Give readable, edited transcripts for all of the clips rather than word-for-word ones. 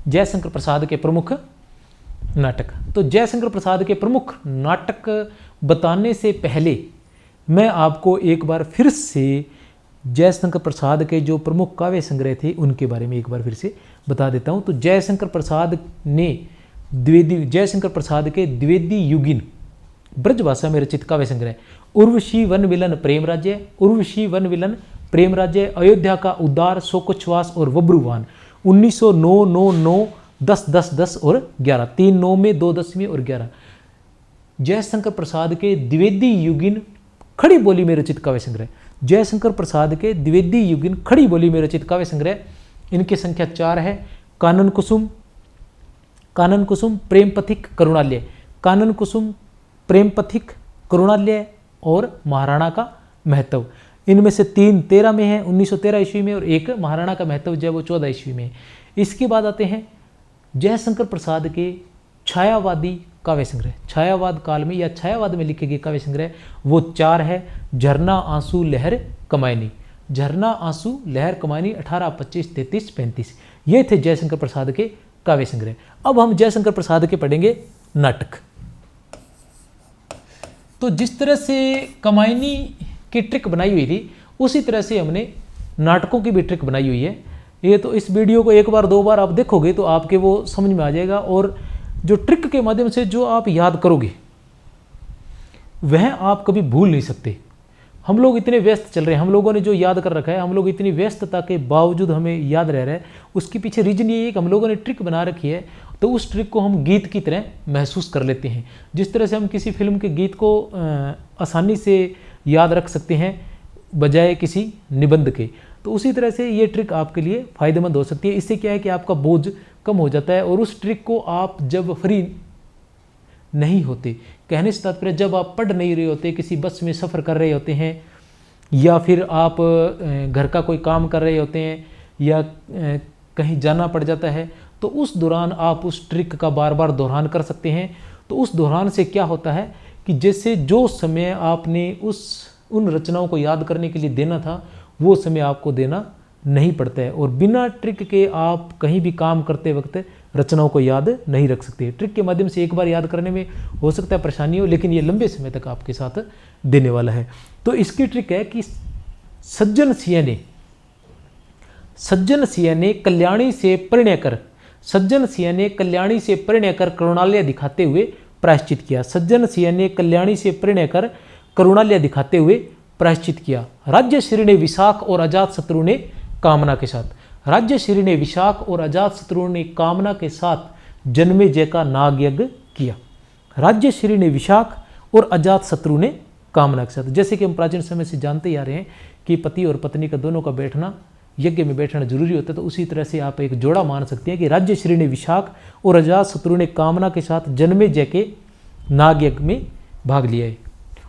जयशंकर प्रसाद के प्रमुख नाटक। तो जयशंकर प्रसाद के प्रमुख नाटक बताने से पहले मैं आपको एक बार फिर से जयशंकर प्रसाद के जो प्रमुख काव्य संग्रह थे उनके बारे में एक बार फिर से बता देता हूँ। तो जयशंकर प्रसाद के द्विवेदी युगिन ब्रजभाषा में रचित काव्य संग्रह उर्वशी वन विलन प्रेम राज्य, उर्वशी वन विलन प्रेम राज्य, अयोध्या का उद्धार, शोकोच्छ्वास और बब्रुवान 1909, 9, 9, 10, 10, 10 और 11, 3 9 में 2 10 में और 11। जयशंकर प्रसाद के द्विवेदी युगिन खड़ी बोली में रचित काव्य संग्रह, जयशंकर प्रसाद के द्विवेदी युगिन खड़ी बोली में रचित काव्य संग्रह, इनकी संख्या 4 है। कानन कुसुम, कानन कुसुम, प्रेम पथिक, करुणालय, कानन कुसुम, प्रेम पथिक, करुणालय और महाराणा का महत्व। इनमें से 3 13 में है, 1913 ईस्वी में, और एक महाराणा का महत्व जो है वो 14 ईस्वी में है। इसके बाद आते हैं जयशंकर प्रसाद के छायावादी काव्य संग्रह, छायावाद काल में या छायावाद में लिखे गए काव्य संग्रह, वो 4 है। झरना, आंसू, लहर, कमायनी, झरना, आंसू, लहर, कमायनी 18, 25, 33, 35, ये थे जयशंकर प्रसाद के काव्य संग्रह। अब हम जयशंकर प्रसाद के पढ़ेंगे नाटक। तो जिस तरह से कमायनी की ट्रिक बनाई हुई थी उसी तरह से हमने नाटकों की भी ट्रिक बनाई हुई है। ये तो इस वीडियो को एक बार 2 बार आप देखोगे तो आपके वो समझ में आ जाएगा, और जो ट्रिक के माध्यम से जो आप याद करोगे वह आप कभी भूल नहीं सकते। हम लोग इतने व्यस्त चल रहे हैं, हम लोगों ने जो याद कर रखा है, हम लोग इतनी व्यस्तता के बावजूद हमें याद रह रहा है, उसके पीछे रीजन ये है कि हम लोगों ने ट्रिक बना रखी है, तो उस ट्रिक को हम गीत की तरह महसूस कर लेते हैं। जिस तरह से हम किसी फिल्म के गीत को आसानी से याद रख सकते हैं बजाय किसी निबंध के, तो उसी तरह से ये ट्रिक आपके लिए फ़ायदेमंद हो सकती है। इससे क्या है कि आपका बोझ कम हो जाता है, और उस ट्रिक को आप जब फ्री नहीं होते, कहने से तात्पर्य जब आप पढ़ नहीं रहे होते, किसी बस में सफ़र कर रहे होते हैं, या फिर आप घर का कोई काम कर रहे होते हैं, या कहीं जाना पड़ जाता है, तो उस दौरान आप उस ट्रिक का बार बार दोहरान कर सकते हैं। तो उस दोहरान से क्या होता है कि जैसे जो समय आपने उन रचनाओं को याद करने के लिए देना था वो समय आपको देना नहीं पड़ता है, और बिना ट्रिक के आप कहीं भी काम करते वक्त रचनाओं को याद नहीं रख सकते। ट्रिक के माध्यम से एक बार याद करने में हो सकता है परेशानी हो, लेकिन ये लंबे समय तक आपके साथ देने वाला है। तो इसकी ट्रिक है कि सज्जन सिंह ने कल्याणी से परिणय कर, सज्जन सिंह ने कल्याणी से परिणय कर करुणालय दिखाते हुए प्रायश्चित किया, सज्जन सिंह ने कल्याणी से परिणय कर करुणालय दिखाते हुए प्रायश्चित किया। राज्यश्री ने विशाख और अजात शत्रु ने कामना के साथ, राज्यश्री ने विशाख और अजात शत्रु ने कामना के साथ जन्मेजय का नाग यज्ञ किया। राज्यश्री ने विशाख और अजात शत्रु ने कामना के साथ, जैसे कि हम प्राचीन समय से जानते ही आ रहे हैं कि पति और पत्नी का दोनों का बैठना, यज्ञ में बैठना जरूरी होता है, तो उसी तरह से आप एक जोड़ा मान सकते हैं कि राज्यश्री ने विशाख और अजात शत्रु ने कामना के साथ जन्मेजय के नाग यज्ञ में भाग लिया है।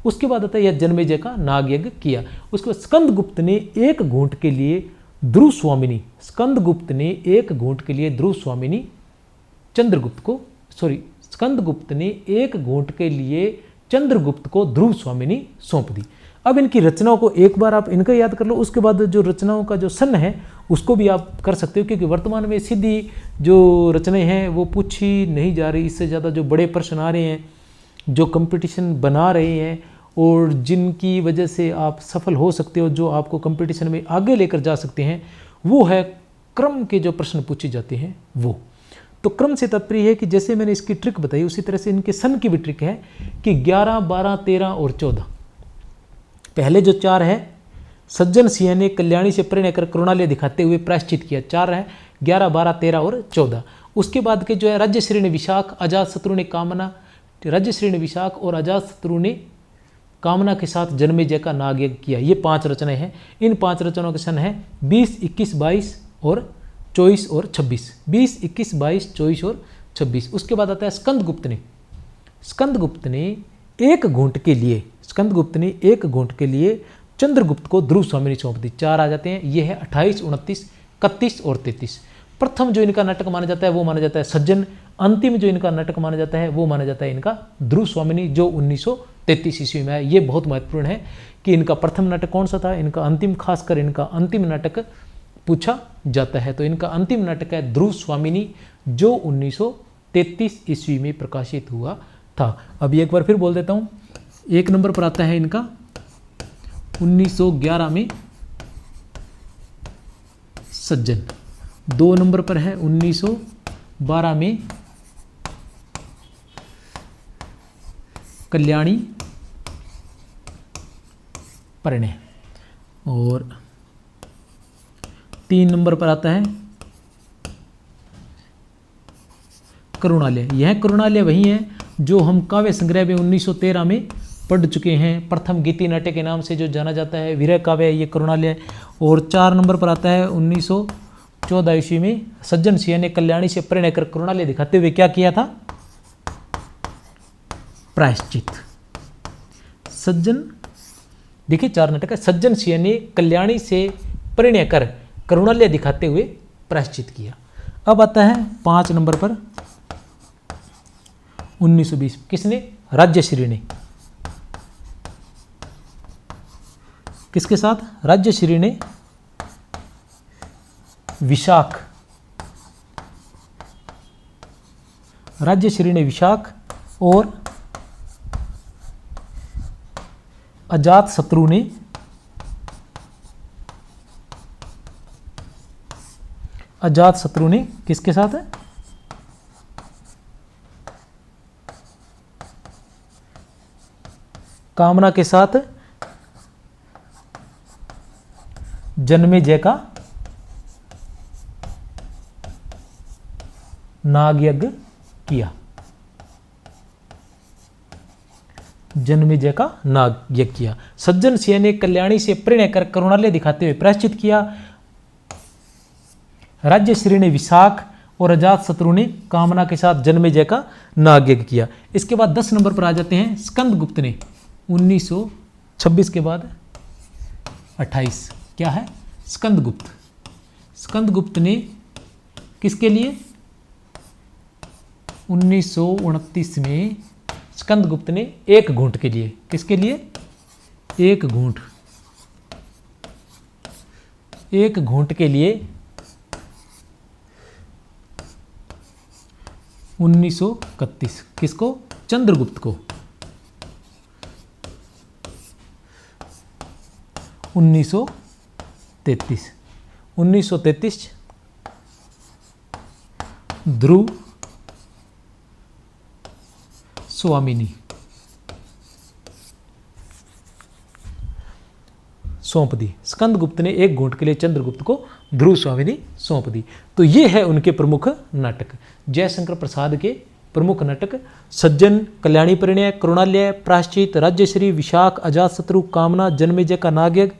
उसके बाद आता है यह जन्मेजय का नाग यज्ञ किया। उसके बाद स्कंदगुप्त ने एक घूंट के लिए ध्रुव स्वामिनी, स्कंदगुप्त ने एक घूंट के लिए ध्रुव स्वामिनी स्कंदगुप्त ने एक घूंट के लिए चंद्रगुप्त को ध्रुव स्वामिनी सौंप दी। अब इनकी रचनाओं को एक बार आप इनका याद कर लो, उसके बाद जो रचनाओं का जो सन है उसको भी आप कर सकते हो, क्योंकि वर्तमान में सीधी जो रचनाएं हैं वो पूछी नहीं जा रही। इससे ज़्यादा जो बड़े प्रश्न आ रहे हैं, जो कंपटीशन बना रहे हैं और जिनकी वजह से आप सफल हो सकते हो, जो आपको कंपटीशन में आगे लेकर जा सकते हैं, वो है क्रम के जो प्रश्न पूछे जाते हैं वो। तो क्रम से तात्पर्य है कि जैसे मैंने इसकी ट्रिक बताई उसी तरह से इनके सन की भी ट्रिक है कि 11, 12, 13 और 14। पहले जो 4 है, सज्जन सिंह ने कल्याणी से परिणय कर करुणालय दिखाते हुए प्रायश्चित किया, 4 है, 11, 12, 13 और 14। उसके बाद के जो है राज्यश्री ने विशाख, अजात शत्रु ने कामना, राज्यश्री ने विशाख और अजात शत्रु ने कामना के साथ जन्मेजय का नाग यज्ञ किया। ये 5 रचनाएं हैं। इन 5 रचनाओं के सन है 20, 21, 22 और 24 और 26। 20, 21, 22, 24 और 26। उसके बाद आता है स्कंदगुप्त ने एक घूंट के लिए चंद्रगुप्त को ध्रुव स्वामिनी सौंप दी। 4 आ जाते हैं। ये है 28, 29, 31 और 33। प्रथम जो इनका नाटक माना जाता है वो माना जाता है सज्जन। अंतिम जो इनका नाटक माना जाता है वो माना जाता है इनका ध्रुव स्वामिनी, जो 1933 ईस्वी में है। ये बहुत महत्वपूर्ण है कि इनका प्रथम नाटक कौन सा था, इनका अंतिम, खासकर इनका अंतिम नाटक पूछा जाता है। तो इनका अंतिम नाटक है ध्रुव स्वामिनी, जो 1933 ईस्वी में प्रकाशित हुआ था। अभी एक बार फिर बोल देता हूँ। एक नंबर पर आता है इनका 1911 में सज्जन, 2 नंबर पर है 1912 में कल्याणी परिणय, और 3 नंबर पर आता है करुणालय। यह करुणालय वही है जो हम काव्य संग्रह में 1913 में पढ़ चुके हैं। प्रथम गीति नाट्य के नाम से जो जाना जाता है, वीरय काव्य, ये करुणालय। और 4 नंबर पर आता है 1914 ईस्वी में सज्जन सिंह ने कल्याणी से परिणय कर करुणालय दिखाते हुए क्या किया था? प्रायश्चित। सज्जन, देखिए 4 नाटक है। सज्जन सिंह ने कल्याणी से परिणय कर करुणालय दिखाते हुए प्रायश्चित किया। अब आता है 5 नंबर पर 1920, किसने? राज्यश्री ने। किसके साथ? राज्यश्री ने विशाख, राज्यश्री ने विशाख और अजात शत्रु ने किसके साथ है? कामना के साथ जन्मेजय का नाग यज्ञ किया। जन्मेजय का नाग यज्ञ किया। सज्जन सिंह ने कल्याणी से परिणय कर करुणालय दिखाते हुए प्रायश्चित किया। राज्यश्री ने विशाख और अजात शत्रु ने कामना के साथ जन्मेजय का नाग यज्ञ किया। इसके बाद 10 नंबर पर आ जाते हैं स्कंदगुप्त ने 1926 के बाद 28, क्या है? स्कंदगुप्त। स्कंदगुप्त ने किसके लिए? 1929 में स्कंदगुप्त ने एक घूंट के लिए, किसके लिए? एक घूंट के लिए 1931, किसको? चंद्रगुप्त को। 1933 ध्रुव स्वामिनी सौंप दी। स्कंदगुप्त ने एक घूंट के लिए चंद्रगुप्त को ध्रुव स्वामिनी सौंप दी। तो ये है उनके प्रमुख नाटक। जयशंकर प्रसाद के प्रमुख नाटक सज्जन, कल्याणी परिणय, करुणालय, प्रायश्चित, राज्यश्री, विशाख, अजातशत्रु, कामना, जन्मेजय का नागयज्ञ,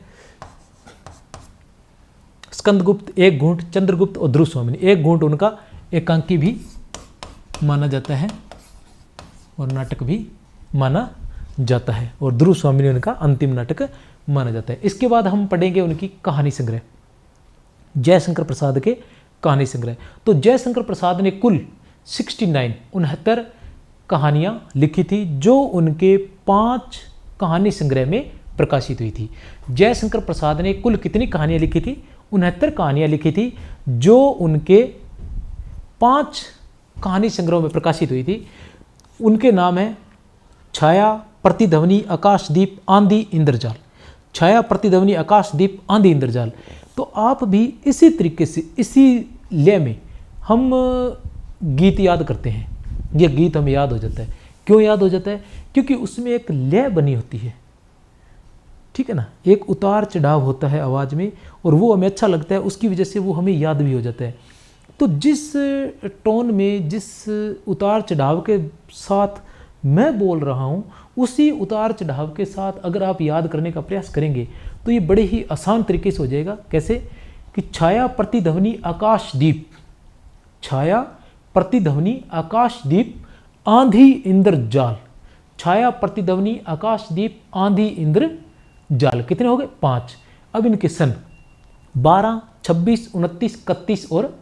स्कंदगुप्त, एक घूंट, चंद्रगुप्त और ध्रुव स्वामिनी। एक घूंट उनका एकांकी भी माना जाता है और नाटक भी माना जाता है, और ध्रुव स्वामिनी उनका अंतिम नाटक माना जाता है। इसके बाद हम पढ़ेंगे उनकी कहानी संग्रह, जयशंकर प्रसाद के कहानी संग्रह। तो जयशंकर प्रसाद ने कुल 69 कहानियाँ लिखी थी, जो उनके 5 कहानी संग्रह में प्रकाशित हुई थी। जयशंकर प्रसाद ने कुल कितनी कहानियाँ लिखी थी? 69 कहानियाँ लिखी थी, जो उनके 5 कहानी संग्रहों में प्रकाशित हुई थी। उनके नाम है छाया, प्रतिध्वनि, आकाशदीप, आंधी, इंद्रजाल। छाया, प्रतिध्वनि, आकाशदीप, आंधी, इंद्रजाल। तो आप भी इसी तरीके से, इसी लय में हम गीत याद करते हैं। यह गीत हमें याद हो जाता है। क्यों याद हो जाता है? क्योंकि उसमें एक लय बनी होती है, ठीक है ना, एक उतार चढ़ाव होता है आवाज़ में, और वो हमें अच्छा लगता है, उसकी वजह से वो हमें याद भी हो जाता है। तो जिस टोन में, जिस उतार चढ़ाव के साथ मैं बोल रहा हूँ, उसी उतार चढ़ाव के साथ अगर आप याद करने का प्रयास करेंगे तो ये बड़े ही आसान तरीके से हो जाएगा। कैसे? कि छाया, प्रतिध्वनि, आकाशदीप, छाया, प्रतिध्वनि, आकाशदीप, आंधी, इंद्रजाल। छाया, प्रतिध्वनि, आकाशदीप, आंधी, इंद्रजाल। कितने हो गए? 5। अब इनके सन 12, 26, 29, 31 और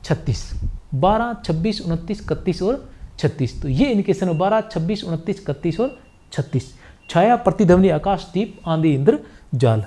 36। 12, 26, 29, 31 और 36। तो ये इनके सन 12, 26, 29, 31 और 36। छाया, प्रतिध्वनि, आकाशदीप, आंधी, इंद्रजाल।